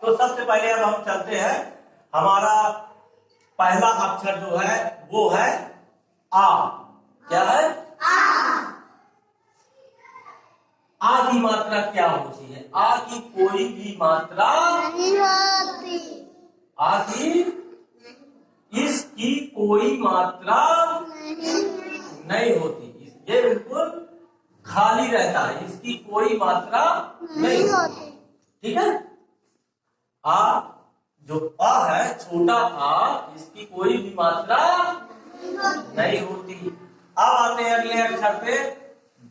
तो सबसे पहले अब हम चलते हैं, हमारा पहला अक्षर जो है वो है आ। क्या है? आ की मात्रा क्या होती है? आ की कोई भी मात्रा नहीं होती। आ की इसकी कोई मात्रा नहीं होती। ये बिल्कुल खाली रहता है, इसकी कोई मात्रा नहीं होती। ठीक है। आ जो आ है, छोटा आ, इसकी कोई भी मात्रा नहीं होती। अब आते हैं अगले अक्षर पे,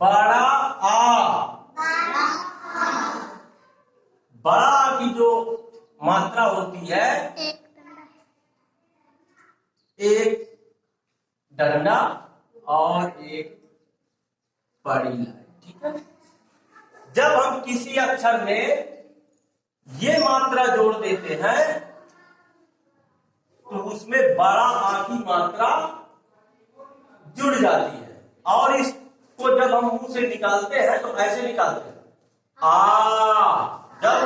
बड़ा आ। बड़ा की जो मात्रा होती है, एक डंडा और एक बड़ी लाइन। ठीक है। जब हम किसी अक्षर में ये मात्रा जोड़ देते हैं तो उसमें बड़ा आ की मात्रा जुड़ जाती है, और इसको जब हम मुंह से निकालते हैं तो ऐसे निकालते हैं, आ। जब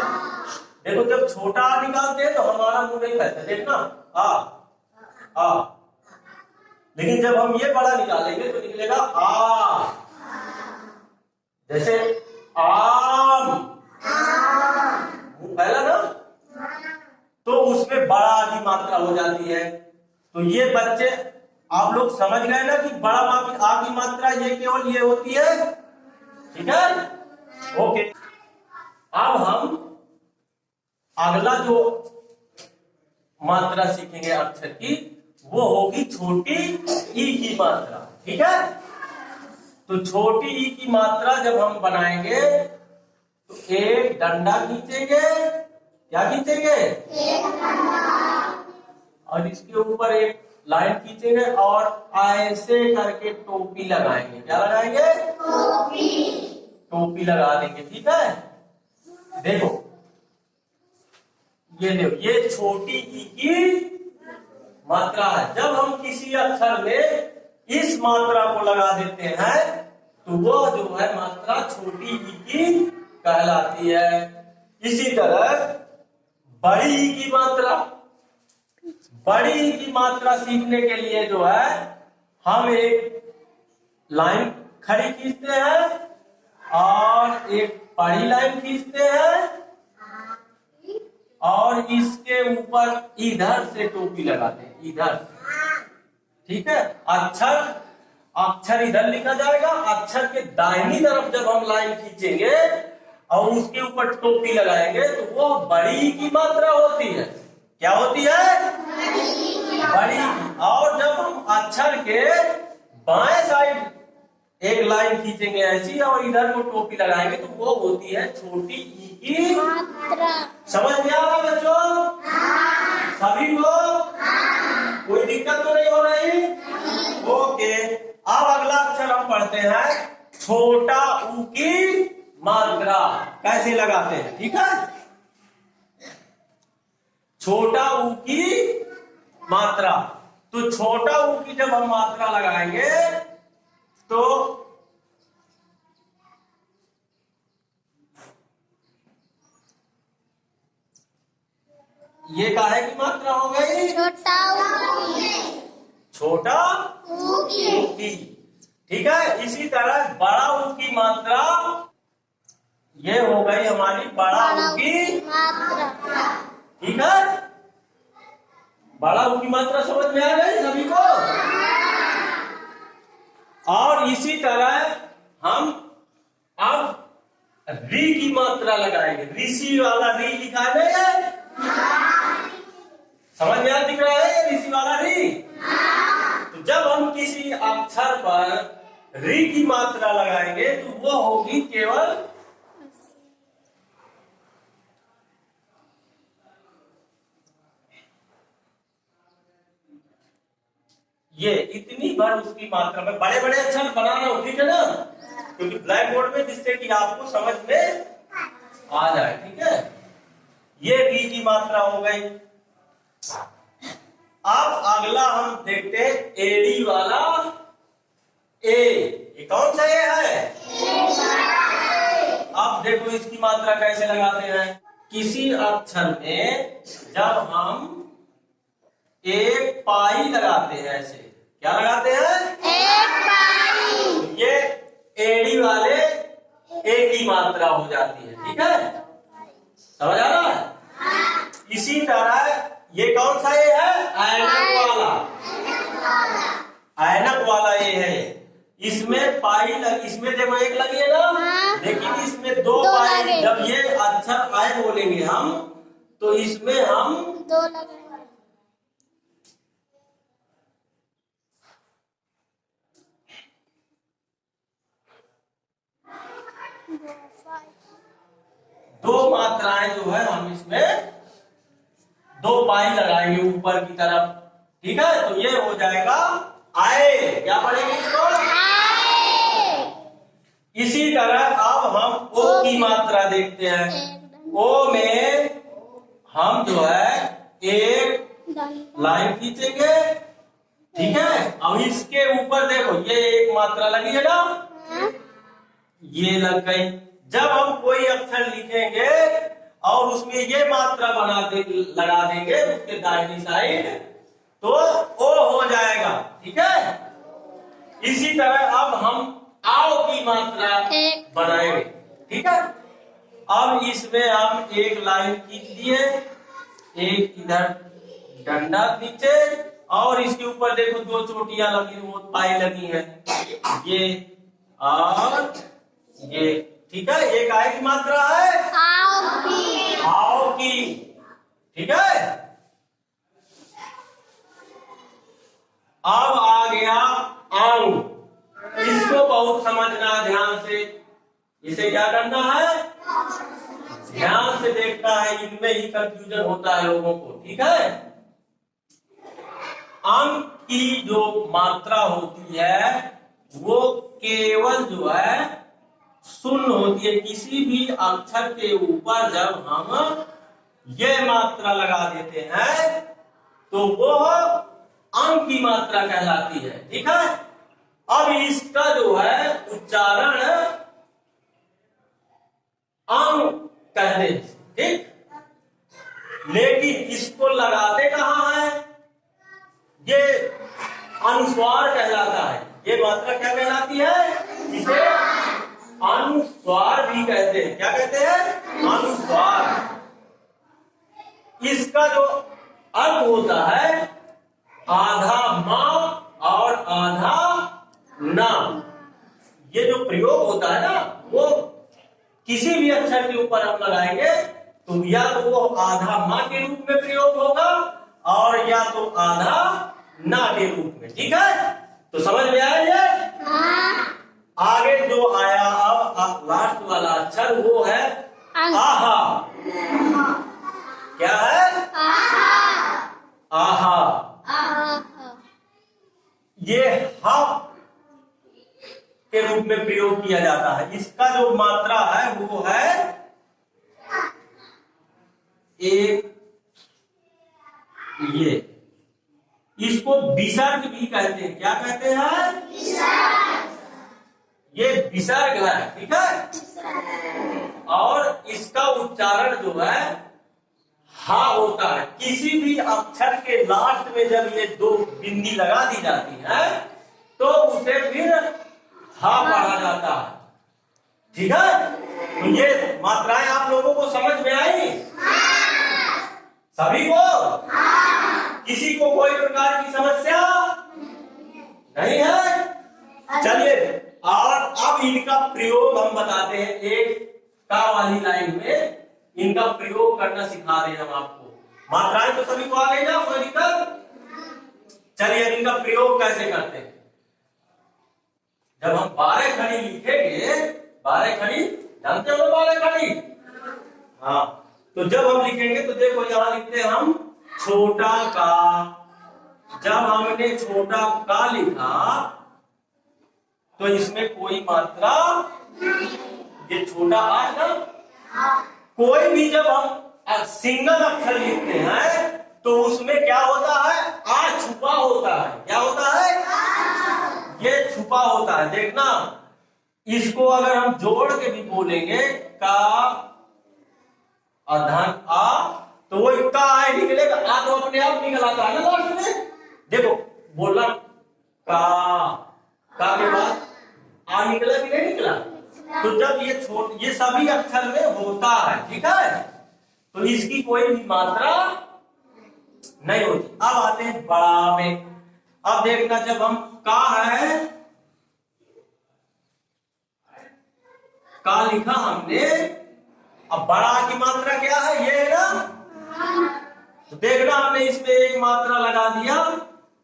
देखो, जब छोटा आ निकालते हैं तो हमारा मुंह नहीं फैलता, देखना, आ। लेकिन जब हम ये बड़ा निकालेंगे तो निकलेगा आ। जैसे आम, मुंह फैला ना, तो उसमें बड़ा की मात्रा हो जाती है। तो ये बच्चे आप लोग समझ गए ना कि बड़ा आ की मात्रा ये केवल ये होती है। ठीक है। ओके। अब हम अगला जो मात्रा सीखेंगे अक्षर की, वो होगी छोटी ई की मात्रा। ठीक है। तो छोटी ई की मात्रा जब हम बनाएंगे तो एक डंडा खींचेंगे। क्या खींचेंगे? एक डंडा। और इसके ऊपर एक लाइन खींचेंगे और ऐसे करके टोपी लगाएंगे। क्या लगाएंगे? टोपी। टोपी लगा देंगे। ठीक है। देखो, ये देखो, ये छोटी ई की मात्रा है। जब हम किसी अक्षर में इस मात्रा को लगा देते हैं तो वो जो है मात्रा छोटी ई की कहलाती है। इसी तरह बड़ी ई की मात्रा, बड़ी ई की मात्रा सीखने के लिए जो है हम एक लाइन खड़ी खींचते हैं और एक बड़ी लाइन खींचते हैं और इसके ऊपर इधर से टोपी लगाते हैं, इधर से। ठीक है। अक्षर इधर लिखा जाएगा, अक्षर के दाहिनी तरफ जब हम लाइन खींचेंगे और उसके ऊपर टोपी लगाएंगे तो वो बड़ी की मात्रा होती है। क्या होती है? बड़ी। और जब हम अक्षर के बाएं साइड एक लाइन खींचेंगे ऐसी और इधर को टोपी लगाएंगे तो वो होती है छोटी ई की मात्रा। समझ में आ रहा बच्चों? सभी को? कोई दिक्कत तो नहीं हो रही? ओके। अब अगला अक्षर हम पढ़ते हैं, छोटा ऊ की मात्रा कैसे लगाते हैं। ठीक है। छोटा ऊ की मात्रा, तो छोटा ऊ की जब हम मात्रा लगाएंगे तो ये काहे की मात्रा हो गई? छोटा ऊ की। ठीक है। इसी तरह बड़ा ऊ की मात्रा ये हो गई हमारी बड़ा ऊ की मात्रा। ठीक है। बड़ा ऊ की मात्रा समझ में आ गई सभी को? और इसी तरह हम अब री की मात्रा लगाएंगे। ऋषि वाला री लिखा है, समझ में आ दिख रहा है ऋषि वाला री? तो जब हम किसी अक्षर पर री की मात्रा लगाएंगे तो वो होगी केवल ये इतनी भर उसकी मात्रा में। बड़े बड़े अक्षर बना रहा हूं, ठीक है ना, क्योंकि ब्लैक बोर्ड में, जिससे कि आपको समझ में आ जाए। ठीक है। ये री की मात्रा हो गई। अब अगला हम देखते हैं एड़ी वाला ए। ये कौन सा ए है? अब देखो इसकी मात्रा कैसे लगाते हैं। किसी अक्षर में जब हम एक पाई लगाते हैं, ऐसे क्या लगाते हैं? एक पाई। ये एड़ी वाले एक ही मात्रा हो जाती है, ठीक है, समझ आ रहा है? इसी तरह ये कौन सा ये है? ऐनक वाला, ऐनक वाला ये है। इसमें पाई इसमें देखो एक लगी है ना, लेकिन इसमें दो पाई। जब ये अक्षर आए बोलेंगे हम, तो इसमें हम दो लगे। दो मात्राएं जो है हम इसमें दो पाई लगाएंगे ऊपर की तरफ, ठीक है, तो ये हो जाएगा आए। क्या पढ़ेंगे इसको? इसी तरह अब हम ओ की मात्रा देखते हैं। ओ में हम जो है एक लाइन खींचेंगे, ठीक है। अब इसके ऊपर देखो ये एक मात्रा लगी है ना, ये लग गई। जब हम कोई अक्षर लिखेंगे और उसमें ये मात्रा लगा देंगे उसके दाहिनी साइड, तो ओ हो जाएगा, ठीक है। इसी तरह अब हम आओ की मात्रा बनाएंगे, ठीक है। अब इसमें हम एक लाइन खींच दिए, एक इधर डंडा नीचे, और इसके ऊपर देखो दो चोटियां लगी, वो पाई लगी है, ये और ये, ठीक है। एक आय की मात्रा है आओ की, ठीक है। अब आ गया आऊ। इसको बहुत समझना ध्यान से, इसे क्या करना है? ध्यान से देखना है, इनमें ही कंफ्यूजन होता है लोगों को, ठीक है। अंक की जो मात्रा होती है वो केवल जो है शून्य होती है। किसी भी अक्षर के ऊपर जब हम ये मात्रा लगा देते हैं तो वो अंक की मात्रा कहलाती है, ठीक है। अब इसका जो है उच्चारण अंक कहते हैं, ठीक। लेकिन इसको लगाते कहाँ है? ये अनुस्वार कहलाता है। ये मात्रा क्या कहलाती है? इसे अनुस्वार भी कहते हैं। क्या कहते हैं? अनुस्वार। इसका जो अर्थ होता है आधा माँ और आधा ना। ये जो प्रयोग होता है ना, वो किसी भी अक्षर के ऊपर हम लगाएंगे तो या तो वो आधा माँ के रूप में प्रयोग होगा और या तो आधा ना के रूप में, ठीक है। तो समझ में आया ये? आगे जो आया अब लास्ट वाला अक्षर वो है आहा। क्या है? आहा। ये हा के रूप में प्रयोग किया जाता है। इसका जो मात्रा है वो है एक, ये इसको विसर्ग भी कहते हैं। क्या कहते हैं? ये विसर्ग है, ठीक है। और इसका उच्चारण जो है हा होता है। किसी भी अक्षर के लास्ट में जब ये दो बिंदी लगा दी जाती है तो उसे फिर हा पढ़ा जाता है, ठीक है। तो ये मात्राएं आप लोगों को समझ में आई? सभी को? किसी को कोई प्रकार की समस्या नहीं है? चलिए, और अब इनका प्रयोग हम बताते हैं। एक का वाली लाइन में इनका प्रयोग करना सिखा रहे हैं हम आपको। मात्राएं तो सभी को आ गई ना, कोई दिक्कत? चलिए, इनका प्रयोग कैसे करते हैं। जब हम 12 खड़ी लिखेंगे, 12 खड़ी जानते हो, 12 खड़ी, हाँ, तो जब हम लिखेंगे तो देखो यहां लिखते हैं हम छोटा का। जब हमने छोटा का लिखा तो इसमें कोई मात्रा, ये छोटा आ ना, कोई भी जब हम सिंगल अक्षर लिखते हैं तो उसमें क्या होता है? आ छुपा होता है। क्या होता है? ये छुपा होता है। देखना, इसको अगर हम जोड़ के भी बोलेंगे का अधन आ, तो वो का आए निकलेगा, आ तो अपने आप निकल आता है ना लास्ट में। देखो बोला का के बाद आ निकला कि नहीं निकला। तो जब ये सभी अक्षर में होता है, ठीक है, तो इसकी कोई भी मात्रा नहीं होती। अब आते हैं बड़ा में। अब देखना, जब हम का है, का लिखा हमने, अब बड़ा की मात्रा क्या है, ये है ना। तो देखना हमने इसमें एक मात्रा लगा दिया,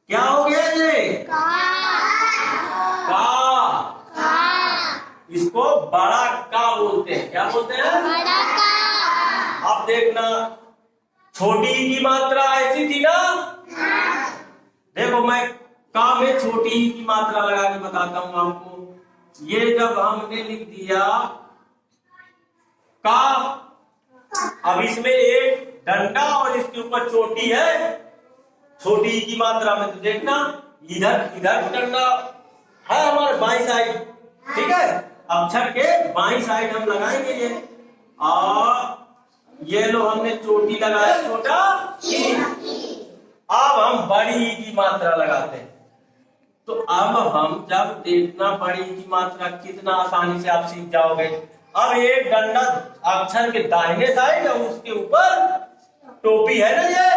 क्या हो गया ये का। इसको बड़ा का बोलते हैं। क्या बोलते हैं, बड़ा का। अब देखना छोटी की मात्रा ऐसी थी ना। देखो मैं का में छोटी की मात्रा लगा के बताता हूं आपको। ये जब हमने लिख दिया का, अब इसमें एक डंडा और इसके ऊपर चोटी है, छोटी की मात्रा में। तो देखना इधर डंडा है हमारे बाईं साइड, ठीक है, अक्षर के बाईं साइड हम लगाएंगे ये, और ये लो हमने चोटी लगाया छोटा ई। अब हम बड़ी की मात्रा लगाते हैं। तो अब हम जब देखना बड़ी की मात्रा कितना आसानी से आप सीख जाओगे। अब एक डंडा अक्षर के दाहिने साइड और उसके ऊपर टोपी है ना ये,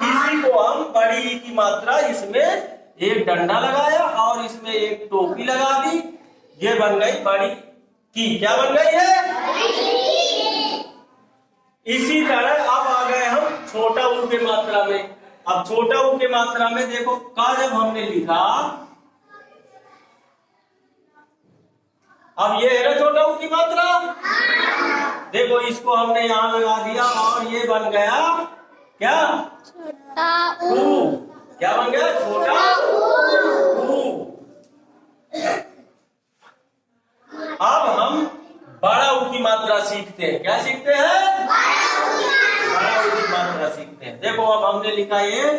इसी को हम बड़ी की मात्रा, इसमें एक डंडा लगाया और इसमें एक टोपी लगा दी, ये बन गई बड़ी की। क्या बन गई है, इसी तरह अब आ गए हम छोटा ऊ के मात्रा में। अब छोटा ऊ के मात्रा में देखो, का जब हमने लिखा, अब ये है ना छोटा ऊ की मात्रा। देखो इसको हमने यहां लगा दिया और ये बन गया क्या, छोटा ऊ। क्या बन गया, छोटा ऊ। अब हम बड़ा ऊ की मात्रा सीखते हैं। क्या सीखते हैं, बड़ा ऊ की मात्रा सीखते हैं। देखो अब हमने लिखा ये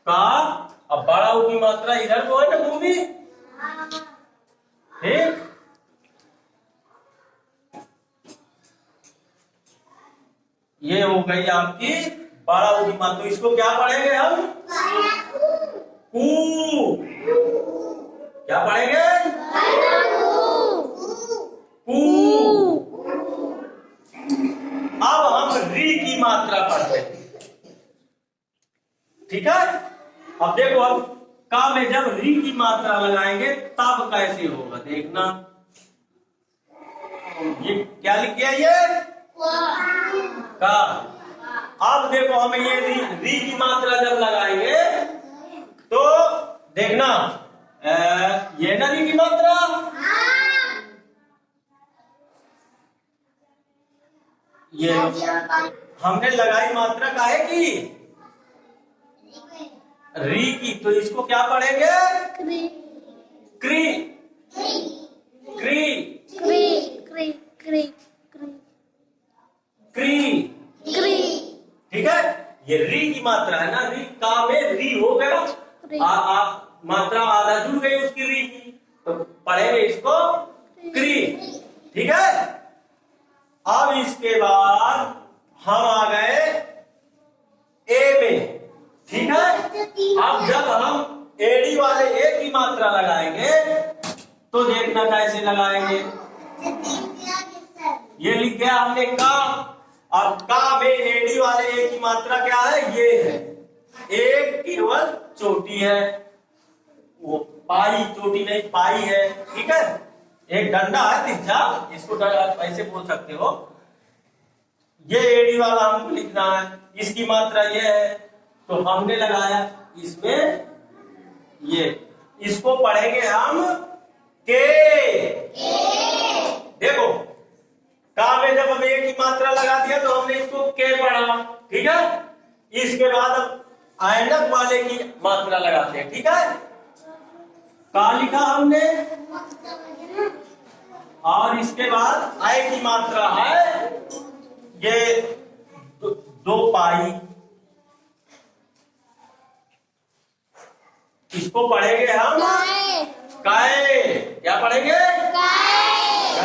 का, अब बड़ा ऊ की मात्रा इधर को है ना मूवी, ठीक। ये हो गई आपकी बड़ा ऊ की मात्रा। तो इसको क्या पढ़ेंगे हम, कू। क्या पढ़ेंगे, कू। अब हम री की मात्रा पढ़ते हैं, ठीक है। अब देखो, अब का में जब री की मात्रा लगाएंगे तब कैसे होगा, देखना। ये क्या लिख गया, ये का। अब देखो हमें ये री की मात्रा जब लगाएंगे तो देखना, ये ना री की मात्रा, ये हमने लगाई मात्रा काहे की, री की। तो इसको क्या पढ़ेंगे, क्री। क्री क्री क्री क्री क्री क्री क्री, ठीक है। ये री की मात्रा है ना, री का में री हो गया, मात्रा आधा जुड़ गई उसकी री की, तो पढ़ेंगे इसको क्री, ठीक है। अब इसके बाद हम आ गए ए में, ठीक है। अब जब हम एडी वाले ए की मात्रा लगाएंगे तो देखना कैसे लगाएंगे। ये लिख गया हमने का, और का में एडी वाले ए की मात्रा क्या है, ये है, एक केवल चोटी है, वो पाई चोटी नहीं पाई है, ठीक है। एक डंडा है तिरछा, इसको ऐसे बोल सकते हो। ये एडी वाला हमको लिखना है, इसकी मात्रा ये है, तो हमने लगाया इसमें ये, इसको पढ़ेंगे हम के। देखो का में जब हम ए की मात्रा लगा दिया तो हमने इसको के पढ़ा, ठीक है। इसके बाद अब ऐनक वाले की मात्रा लगाते हैं, ठीक है। का लिखा हमने, और इसके बाद आई की मात्रा है ये दो पाई, इसको पढ़ेंगे हम काय। क्या पढ़ेंगे, काय।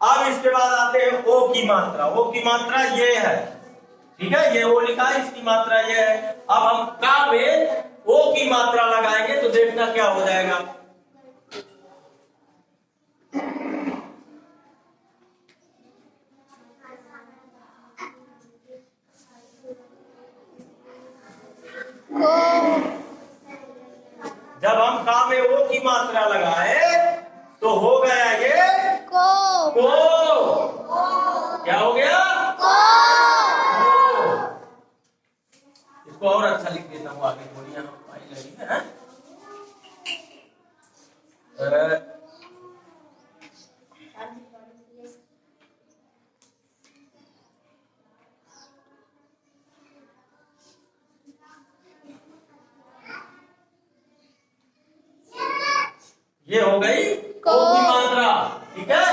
अब इसके बाद आते हैं ओ की मात्रा। ओ की मात्रा ये है, ठीक है, ये ओ लिखा है, इसकी मात्रा ये है। अब हम का में ओ की मात्रा लगाएंगे तो देखना क्या हो जाएगा। जब हम का में ओ की मात्रा लगाए तो हो गया ये को। क्या हो गया? इसको और अच्छा लिख देता हूँ, आगे थोड़ी आई लगी है। ये हो गई को की मात्रा, ठीक है।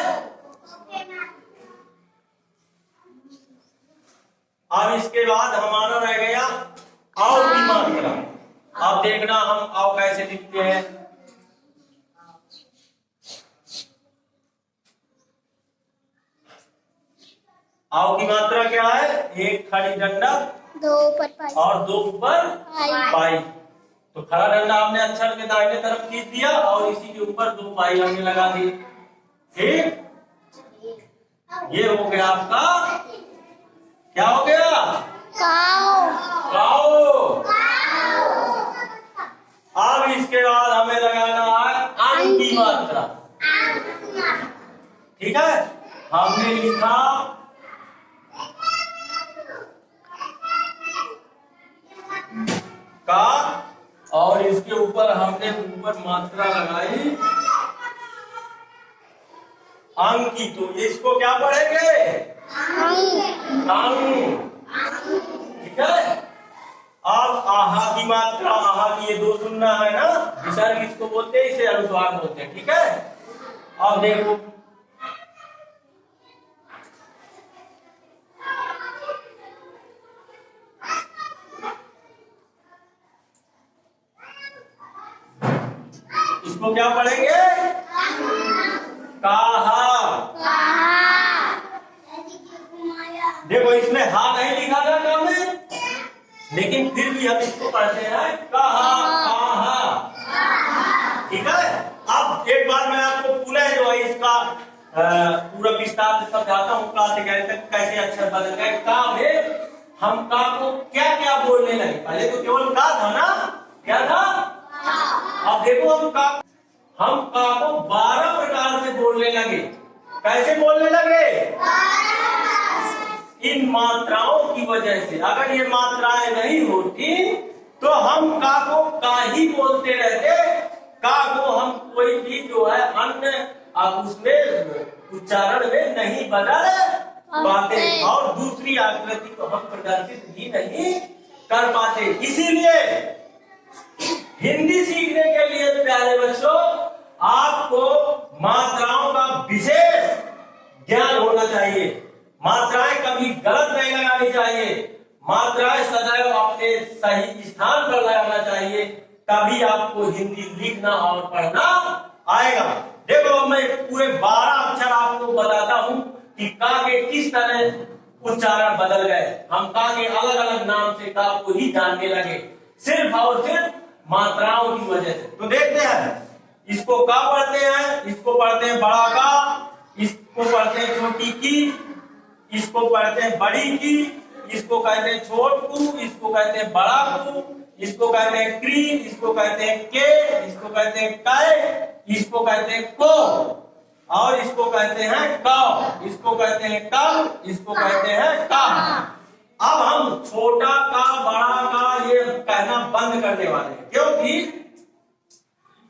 अब इसके बाद हमारा रह गया आओ की मात्रा। अब देखना हम आओ कैसे लिखते हैं। आओ की मात्रा क्या है? एक खड़ी डंडा, दो ऊपर पाई और दो ऊपर पाई। तो खड़ा डंडा आपने अक्षर के दाहिने तरफ खींच दिया और इसी के ऊपर दो पाई हमने लगा दी। ठीक, ये हो गया आपका, क्या हो गया? काओ। अब इसके बाद हमें लगाना है अंक की मात्रा, ठीक है। हमने लिखा का और इसके ऊपर हमने ऊपर मात्रा लगाई अंक की, तो इसको क्या पढ़ेंगे? अंक, ठीक है। अब आहा की मात्रा, आहा की ये दो सुनना है ना, विसर्ग इसको बोलते हैं, इसे अनुस्वार बोलते हैं, ठीक है। अब देखो इसको क्या पढ़ेंगे? काहा। देखो इसमें हा नहीं लिखा था का में, लेकिन फिर भी हम इसको पढ़ते हैं कहा, कहा, ठीक है। अब एक बार मैं आपको पुनः जो है इसका पूरा विस्तार से समझाता हूँ, का से कैसे अक्षर बदल गए। का में हम का को क्या क्या बोलने लगे। पहले तो केवल का था ना, क्या था? अब देखो हम का को 12 प्रकार से बोलने लगे। कैसे बोलने लगे? इन मात्राओं की वजह से। अगर ये मात्राएं नहीं होती तो हम का को का ही बोलते रहते। का को हम कोई भी जो है अन्य उसमें उच्चारण में नहीं बदल पाते और दूसरी आकृति को हम प्रदर्शित भी नहीं कर पाते। इसीलिए हिंदी सीखने के लिए प्यारे बच्चों आपको मात्राओं का विशेष ज्ञान होना चाहिए। मात्राएं कभी गलत नहीं लगानी चाहिए, मात्राएं सदैव अपने सही स्थान पर लगाना चाहिए, तभी आपको हिंदी लिखना और पढ़ना आएगा। देखो मैं पूरे 12 अक्षर आपको बताता हूँ कि का के किस तरह उच्चारण बदल गए। हम का के अलग अलग नाम से का को ही जानने लगे, सिर्फ और सिर्फ मात्राओं की वजह से। तो देखते हैं, इसको का पढ़ते हैं, इसको पढ़ते हैं बड़ा का, इसको पढ़ते हैं छोटी की, इसको पढ़ते हैं बड़ी की, इसको कहते हैं छोट कु, इसको कहते हैं बड़ा कु, इसको कहते हैं क्री, इसको कहते हैं के, इसको कहते हैं कै, इसको कहते हैं को, और इसको कहते हैं क, इसको कहते हैं कम, इसको कहते हैं कम। अब हम छोटा का बड़ा का ये कहना बंद करने वाले हैं, क्योंकि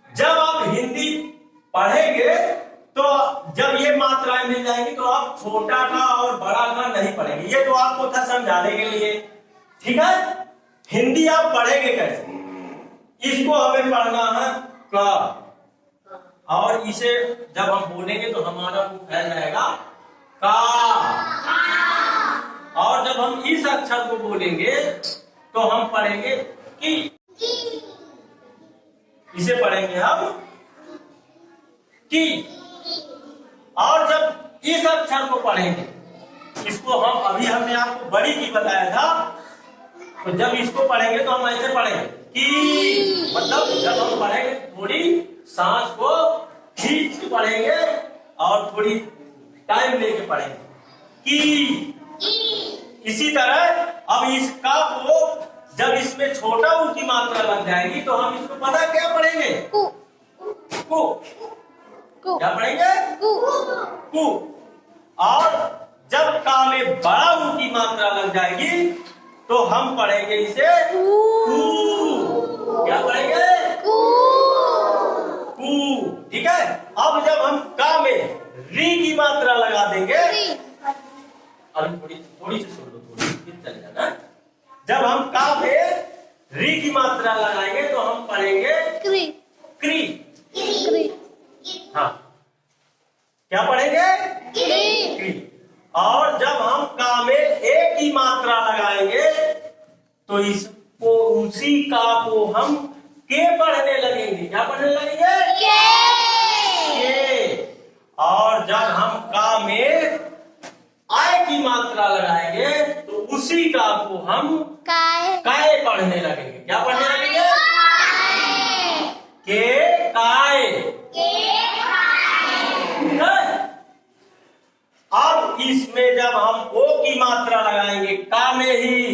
जब आप हिंदी पढ़ेंगे तो जब ये मात्राएं मिल जाएंगी तो आप छोटा का और बड़ा का नहीं पढ़ेंगे। ये तो आपको था समझाने के लिए, ठीक है। हिंदी आप पढ़ेंगे कैसे? इसको हमें पढ़ना है का, और इसे जब हम बोलेंगे तो हमारा मुंह फैल जाएगा का, और जब हम इस अक्षर को बोलेंगे तो हम पढ़ेंगे की। इसे पढ़ेंगे हम की। और जब इस अक्षर को पढ़ेंगे, इसको हमने आपको बड़ी की बताया था, तो जब इसको पढ़ेंगे तो हम ऐसे पढ़ेंगे की, मतलब जब हम पढ़ेंगे थोड़ी सांस को खींच के पढ़ेंगे और थोड़ी टाइम लेके पढ़ेंगे की। इसी तरह अब इसका को जब इसमें छोटा ऊ की मात्रा लग जाएगी तो हम इसको पता क्या पढ़ेंगे, कु। क्या पढ़ेंगे, कु। और जब का में बड़ा ऊ की मात्रा लग जाएगी तो हम पढ़ेंगे इसे कू। क्या पढ़ेंगे, कू। ठीक है। अब जब हम का में री की मात्रा लगा देंगे, अभी थोड़ी सी सुन लो, थोड़ी चल जाना। जब हम का में री की मात्रा लगाएंगे तो हम पढ़ेंगे क्री। क्री। हाँ, क्या पढ़ेंगे, क्री। और जब हम का में ए की मात्रा लगाएंगे तो इसको उसी का को हम के पढ़ने लगेंगे। क्या पढ़ने लगेंगे, के। और जब हम का में आय की मात्रा लगाएंगे तो उसी का को हम काय पढ़ने लगेंगे। क्या पढ़ने लगेंगे, के काय। अब इसमें जब हम ओ की मात्रा लगाएंगे का में ही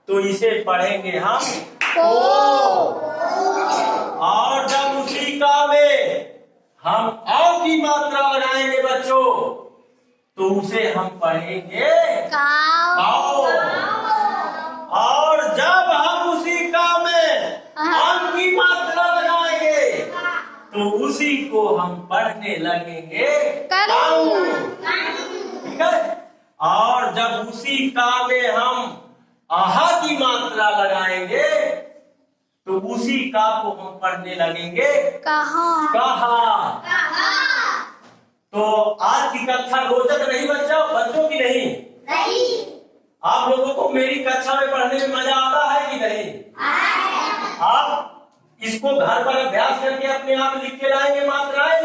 तो इसे पढ़ेंगे हम ओ। और जब उसी का में हम औ की मात्रा लगाएंगे बच्चों तो उसे हम पढ़ेंगे काओ। और जब हम उसी का में अन की मात्रा लगाएंगे तो उसी को हम पढ़ने लगेंगे काऊ। ठीक है। और जब उसी का में हम आहा की मात्रा लगाएंगे तो उसी का को हम पढ़ने लगेंगे कहा। तो आज की कक्षा रोचक नहीं बच्चों की नहीं? आप लोगों को मेरी कक्षा में पढ़ने में मजा आता है कि नहीं? आप इसको घर पर अभ्यास करके अपने आप लिख के लाएंगे, मात्राएं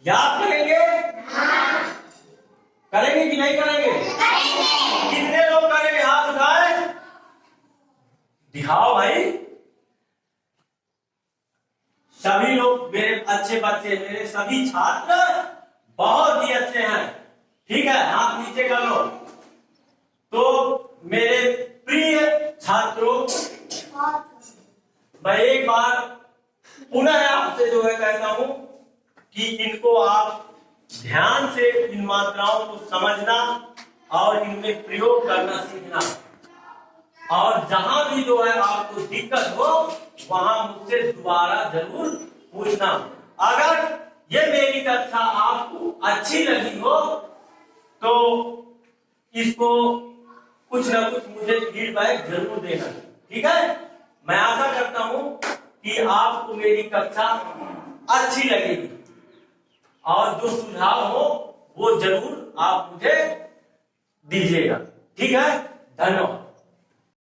याद करेंगे? करेंगे कि नहीं करेंगे? कितने लोग करेंगे, हाथ उठाए, दिखाओ भाई। सभी लोग मेरे अच्छे बच्चे, मेरे सभी छात्र बहुत ही अच्छे हैं। ठीक है, हाथ नीचे कर लो। तो मेरे प्रिय छात्रों, मैं एक बार पुनः आपसे जो है कहता हूं कि इनको आप ध्यान से इन मात्राओं को समझना और इनमें प्रयोग करना सीखना। और जहां भी जो है आपको दिक्कत हो वहां मुझसे दोबारा जरूर पूछना। अगर ये मेरी कक्षा आपको अच्छी लगी हो तो इसको कुछ ना कुछ मुझे फीडबैक जरूर देना। ठीक है, मैं आशा करता हूं कि आपको मेरी कक्षा अच्छी लगेगी और जो सुझाव हो वो जरूर आप मुझे दीजिएगा। ठीक है, धन्यवाद।